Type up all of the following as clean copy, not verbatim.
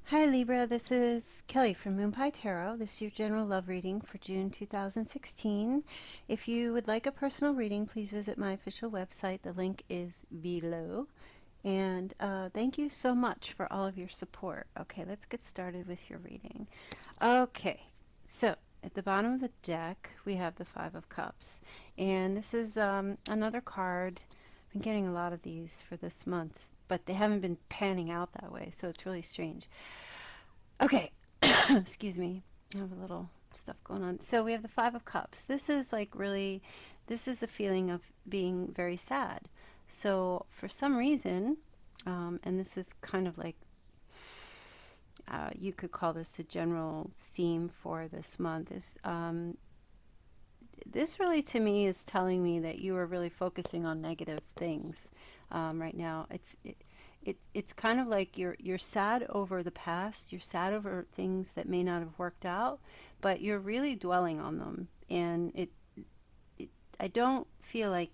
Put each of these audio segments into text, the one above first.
Hi Libra, this is Kelly from moonpietarot. This is your general love reading for June 2016. If you would like a personal reading, please visit my official website. The link is below. And thank you so much for all of your support. Okay, let's get started with your reading. Okay, so at the bottom of the deck, we have the Five of Cups. And this is another card. I've been getting a lot of these for this month, but they haven't been panning out that way, so it's really strange. Okay, excuse me. I have a little stuff going on. So we have the Five of Cups. This is like really, this is a feeling of being very sad. So for some reason, and this is kind of like, you could call this a general theme for this month, is this really to me is telling me that you are really focusing on negative things right now. It's kind of like you're sad over the past. You're sad over things that may not have worked out, but you're really dwelling on them. And I don't feel like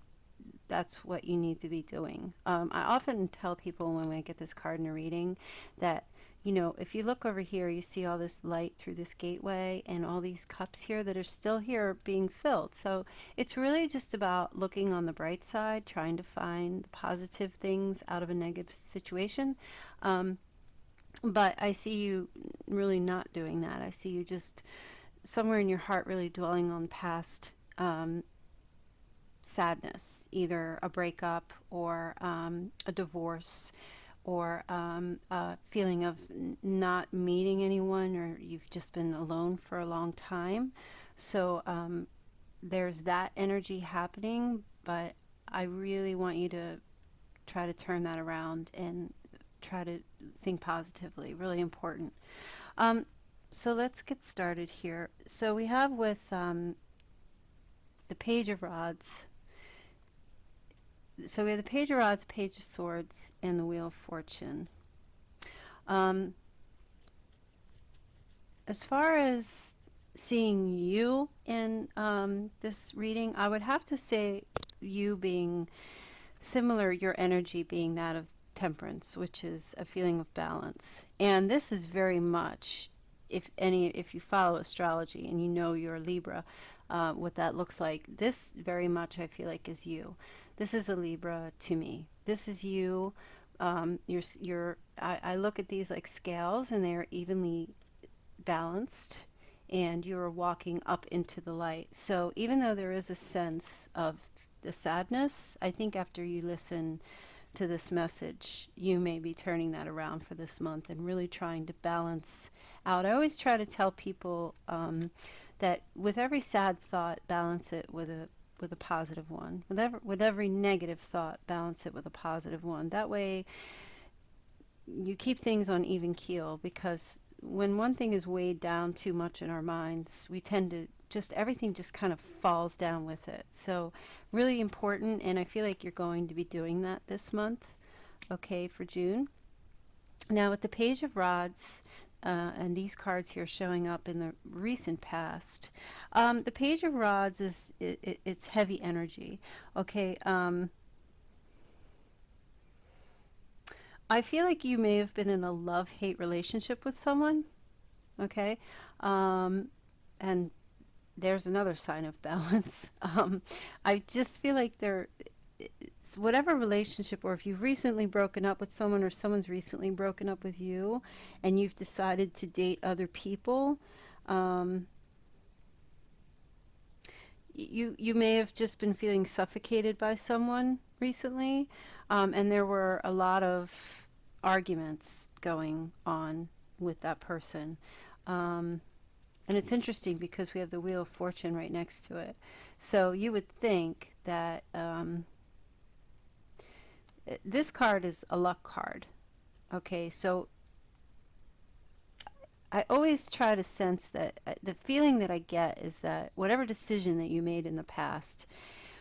that's what you need to be doing. I often tell people when I get this card in a reading that, you know, if you look over here, you see all this light through this gateway and all these cups here that are still here being filled. So it's really just about looking on the bright side, trying to find the positive things out of a negative situation. But I see you really not doing that. I see you just somewhere in your heart really dwelling on past sadness, either a breakup or a divorce, or a feeling of not meeting anyone, or you've just been alone for a long time. So there's that energy happening, but I really want you to try to turn that around and try to think positively. Really important. So let's get started here. So we have with the Page of Rods. So we have the Page of Rods, Page of Swords, and the Wheel of Fortune. As far as seeing you in this reading, I would have to say you being similar, your energy being that of Temperance, which is a feeling of balance. And this is very much, if you follow astrology and you know you're Libra, what that looks like, this very much I feel like is you. This is a Libra to me. This is you. I look at these like scales, and they're evenly balanced, and you're walking up into the light. So even though there is a sense of the sadness, I think after you listen to this message, you may be turning that around for this month and really trying to balance out. I always try to tell people that with every sad thought, balance it with a positive one. With every negative thought, balance it with a positive one. That way you keep things on even keel, because when one thing is weighed down too much in our minds, we tend to just, everything just kind of falls down with it. So really important, and I feel like you're going to be doing that this month, okay, for June. Now with the Page of Rods, and these cards here showing up in the recent past, the Page of Rods is it's heavy energy. Okay, I feel like you may have been in a love-hate relationship with someone. Okay, and there's another sign of balance. I just feel like it's whatever relationship, or if you've recently broken up with someone, or someone's recently broken up with you, and you've decided to date other people, you may have just been feeling suffocated by someone recently, and there were a lot of arguments going on with that person. And it's interesting because we have the Wheel of Fortune right next to it. So you would think that this card is a luck card. Okay, so I always try to sense that the feeling that I get is that whatever decision that you made in the past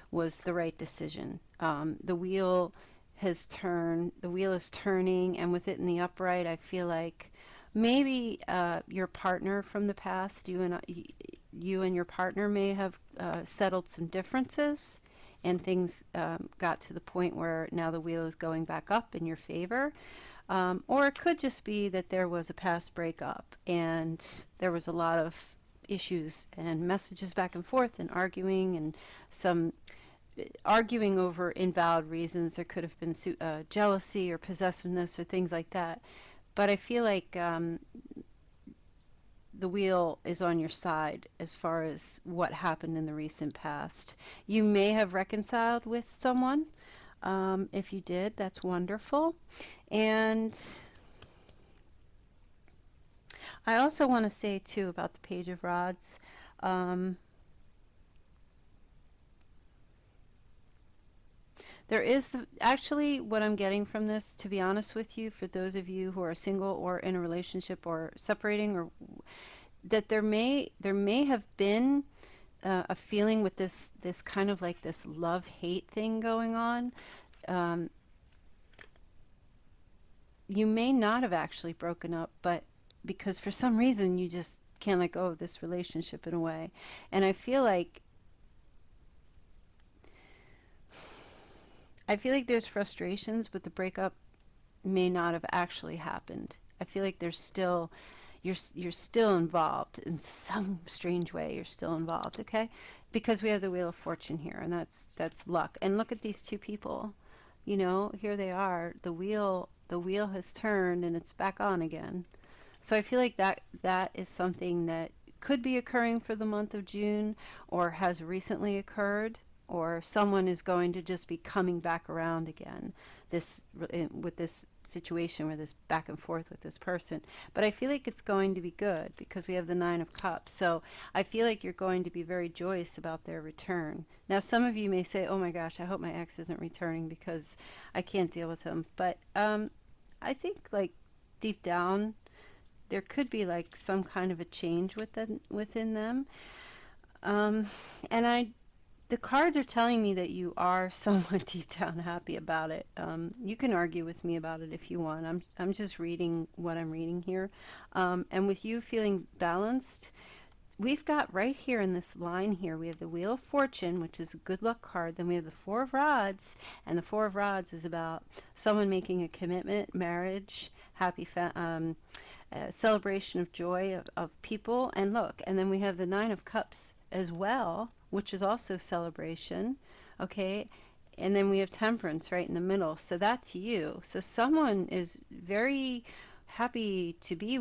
was the right decision. The wheel has turned, the wheel is turning, and with it in the upright, I feel like maybe your partner from the past, you and your partner may have settled some differences, and things got to the point where now the wheel is going back up in your favor. Or it could just be that there was a past breakup and there was a lot of issues and messages back and forth and arguing, and some arguing over invalid reasons. There could have been jealousy or possessiveness or things like that. But I feel like the wheel is on your side as far as what happened in the recent past. You may have reconciled with someone. If you did, that's wonderful. And I also want to say, too, about the Page of Rods. There is actually what I'm getting from this, to be honest with you, for those of you who are single or in a relationship or separating, or that there may have been a feeling with this kind of like this love-hate thing going on. You may not have actually broken up, but because for some reason you just can't let go of this relationship in a way. And I feel like there's frustrations, but the breakup may not have actually happened. I feel like there's still, you're still involved in some strange way. You're still involved, okay? Because we have the Wheel of Fortune here, and that's luck. And look at these two people. You know, here they are. The wheel has turned and it's back on again. So I feel like that is something that could be occurring for the month of June, or has recently occurred, or someone is going to just be coming back around again with this situation, where this back and forth with this person. But I feel like it's going to be good because we have the Nine of Cups. So I feel like you're going to be very joyous about their return. Now, some of you may say, oh my gosh, I hope my ex isn't returning because I can't deal with him. But I think, like, deep down, there could be like some kind of a change within them. And the cards are telling me that you are somewhat deep down happy about it. You can argue with me about it if you want. I'm just reading what I'm reading here. And with you feeling balanced, we've got right here in this line here, we have the Wheel of Fortune, which is a good luck card. Then we have the Four of Rods, and the Four of Rods is about someone making a commitment, marriage, happy celebration of joy of people. And look, and then we have the Nine of Cups as well, which is also celebration, okay? And then we have Temperance right in the middle. So that's you. So someone is very happy to be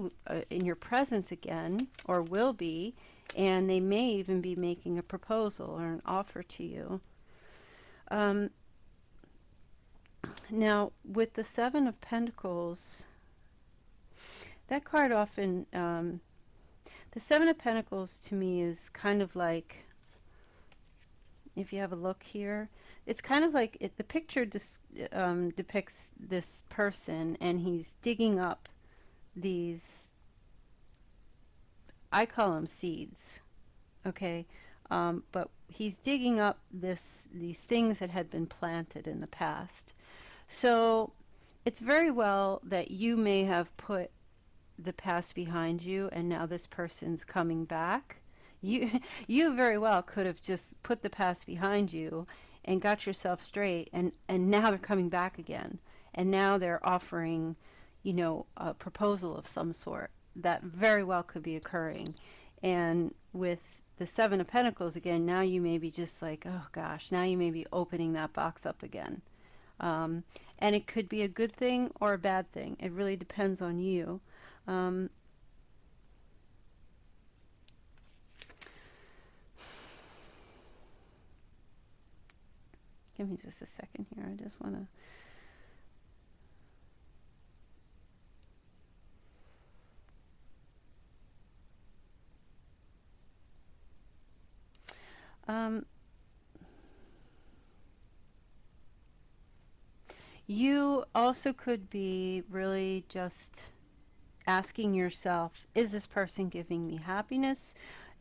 in your presence again, or will be, and they may even be making a proposal or an offer to you. Now, with the Seven of Pentacles, that card often, the Seven of Pentacles to me is kind of like, if you have a look here, it's kind of like the picture depicts this person, and he's digging up these, I call them seeds, okay? But he's digging up these things that had been planted in the past. So it's very well that you may have put the past behind you, and now this person's coming back. You very well could have just put the past behind you and got yourself straight, and now they're coming back again, and now they're offering, you know, a proposal of some sort. That very well could be occurring. And with the Seven of Pentacles again, now you may be just like, oh gosh, now you may be opening that box up again. And it could be a good thing or a bad thing. It really depends on you. Give me just a second here. I just want to... you also could be really just asking yourself, is this person giving me happiness?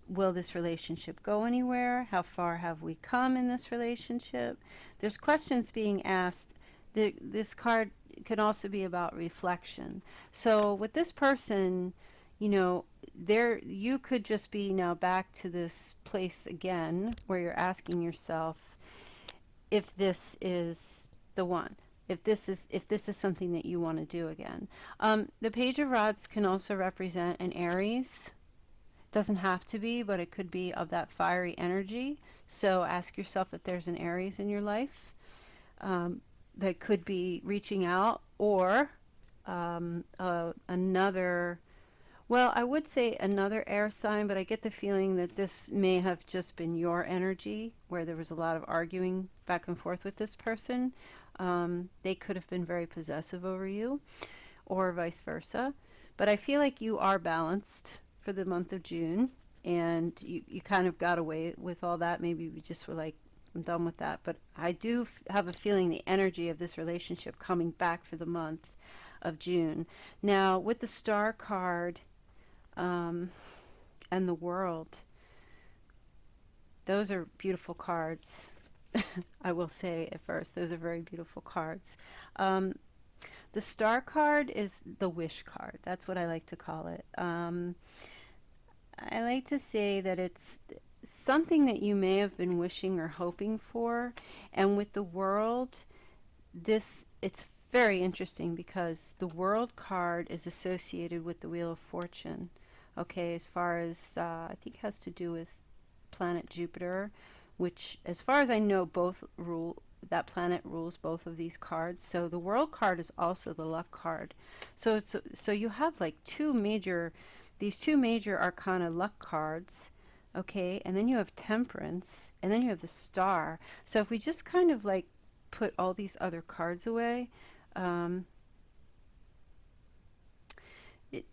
Will this relationship go anywhere? How far have we come in this relationship? There's questions being asked. This card can also be about reflection. So with this person, you know, you could just be now back to this place again where you're asking yourself, if this is the one, if this is something that you want to do again. The Page of Rods can also represent an Aries. Doesn't have to be, but it could be of that fiery energy. So ask yourself if there's an Aries in your life that could be reaching out, or another, well, I would say another air sign, but I get the feeling that this may have just been your energy where there was a lot of arguing back and forth with this person. They could have been very possessive over you, or vice versa. But I feel like you are balanced for the month of June, and you kind of got away with all that. Maybe we just were like, I'm done with that. But I do have a feeling the energy of this relationship coming back for the month of June. Now, with the Star card and the World, those are beautiful cards. I will say at first, those are very beautiful cards. The Star card is the wish card. That's what I like to call it. I like to say that it's something that you may have been wishing or hoping for. And with the World, it's very interesting because the World card is associated with the Wheel of Fortune. Okay, as far as I think has to do with planet Jupiter, which, as far as I know, that planet rules both of these cards. So the World card is also the luck card. So you have like these two major arcana luck cards, okay, and then you have Temperance, and then you have the Star. So if we just kind of like put all these other cards away,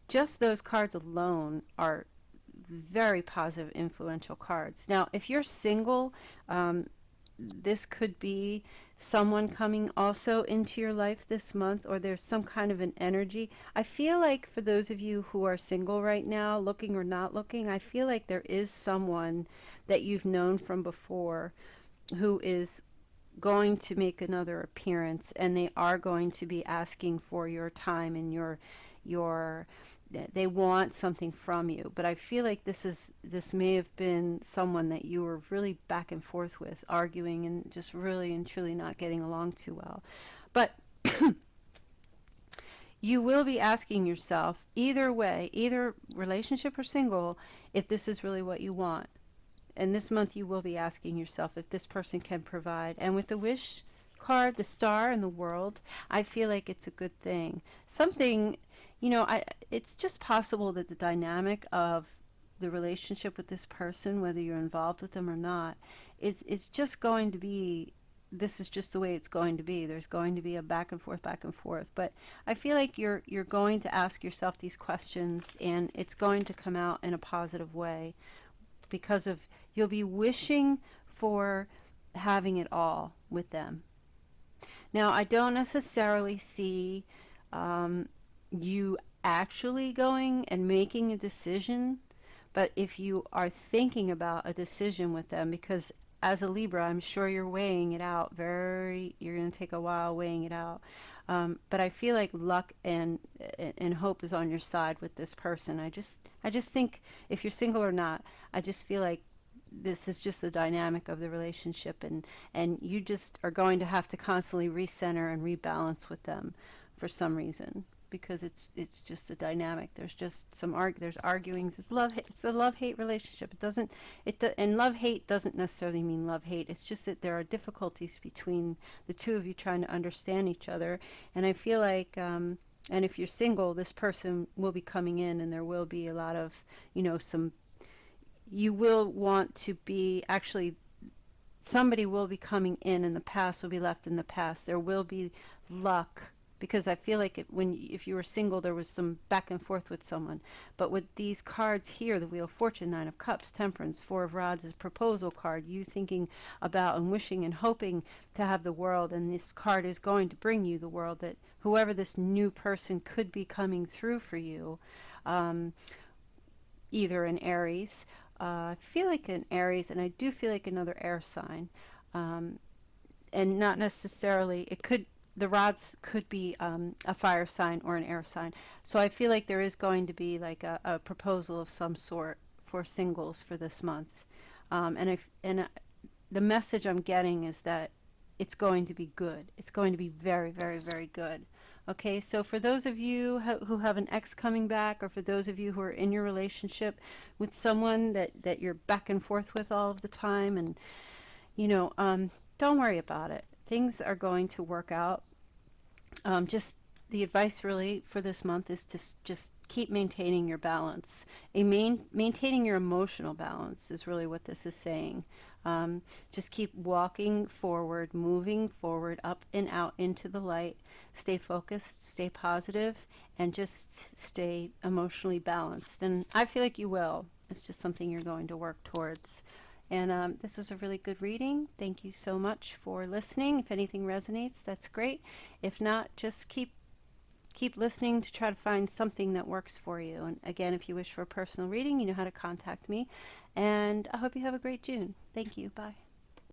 just those cards alone are very positive, influential cards. Now, if you're single, this could be someone coming also into your life this month, or there's some kind of an energy. I feel like for those of you who are single right now, looking or not looking, I feel like there is someone that you've known from before who is going to make another appearance, and they are going to be asking for your time and they want something from you. But I feel like this may have been someone that you were really back and forth with, arguing and just really and truly not getting along too well. But you will be asking yourself, either way, either relationship or single, if this is really what you want. And this month you will be asking yourself if this person can provide. And with the Wish card, the Star, and the World, I feel like it's a good thing. Something, it's just possible that the dynamic of the relationship with this person, whether you're involved with them or not, is just going to be, this is just the way it's going to be. There's going to be a back and forth. But I feel like you're going to ask yourself these questions, and it's going to come out in a positive way, because of you'll be wishing for having it all with them. Now, I don't necessarily see you actually going and making a decision, but if you are thinking about a decision with them, because as a Libra, I'm sure you're weighing it out you're going to take a while weighing it out. But I feel like luck and hope is on your side with this person. I just think, if you're single or not, I just feel like this is just the dynamic of the relationship, and you just are going to have to constantly recenter and rebalance with them for some reason, because it's just the dynamic. There's just there's arguings. It's a love-hate relationship. And love-hate doesn't necessarily mean love-hate. It's just that there are difficulties between the two of you trying to understand each other. And I feel like, and if you're single, this person will be coming in, and there will be a lot of, you will want to be, actually, somebody will be coming in the past will be left in the past. There will be luck, because I feel like if you were single, there was some back and forth with someone. But with these cards here, the Wheel of Fortune, Nine of Cups, Temperance, Four of Rods is proposal card, you thinking about and wishing and hoping to have the world, and this card is going to bring you the world, that whoever this new person could be coming through for you, either an Aries, I feel like an Aries, and I do feel like another air sign, and not necessarily, the rods could be a fire sign or an air sign. So I feel like there is going to be like a proposal of some sort for singles for this month, and the message I'm getting is that it's going to be good. It's going to be very, very, very good. Okay, so for those of you who have an ex coming back, or for those of you who are in your relationship with someone that you're back and forth with all of the time, and don't worry about it. Things are going to work out. Just the advice really for this month is to just keep maintaining your balance. Maintaining your emotional balance is really what this is saying. Just keep walking forward, moving forward, up and out into the light. Stay focused, stay positive, and just stay emotionally balanced. And I feel like you will. It's just something you're going to work towards. And this was a really good reading. Thank you so much for listening. If anything resonates, that's great. If not, just keep listening to try to find something that works for you. And again, if you wish for a personal reading, you know how to contact me. And I hope you have a great June. Thank you. Bye.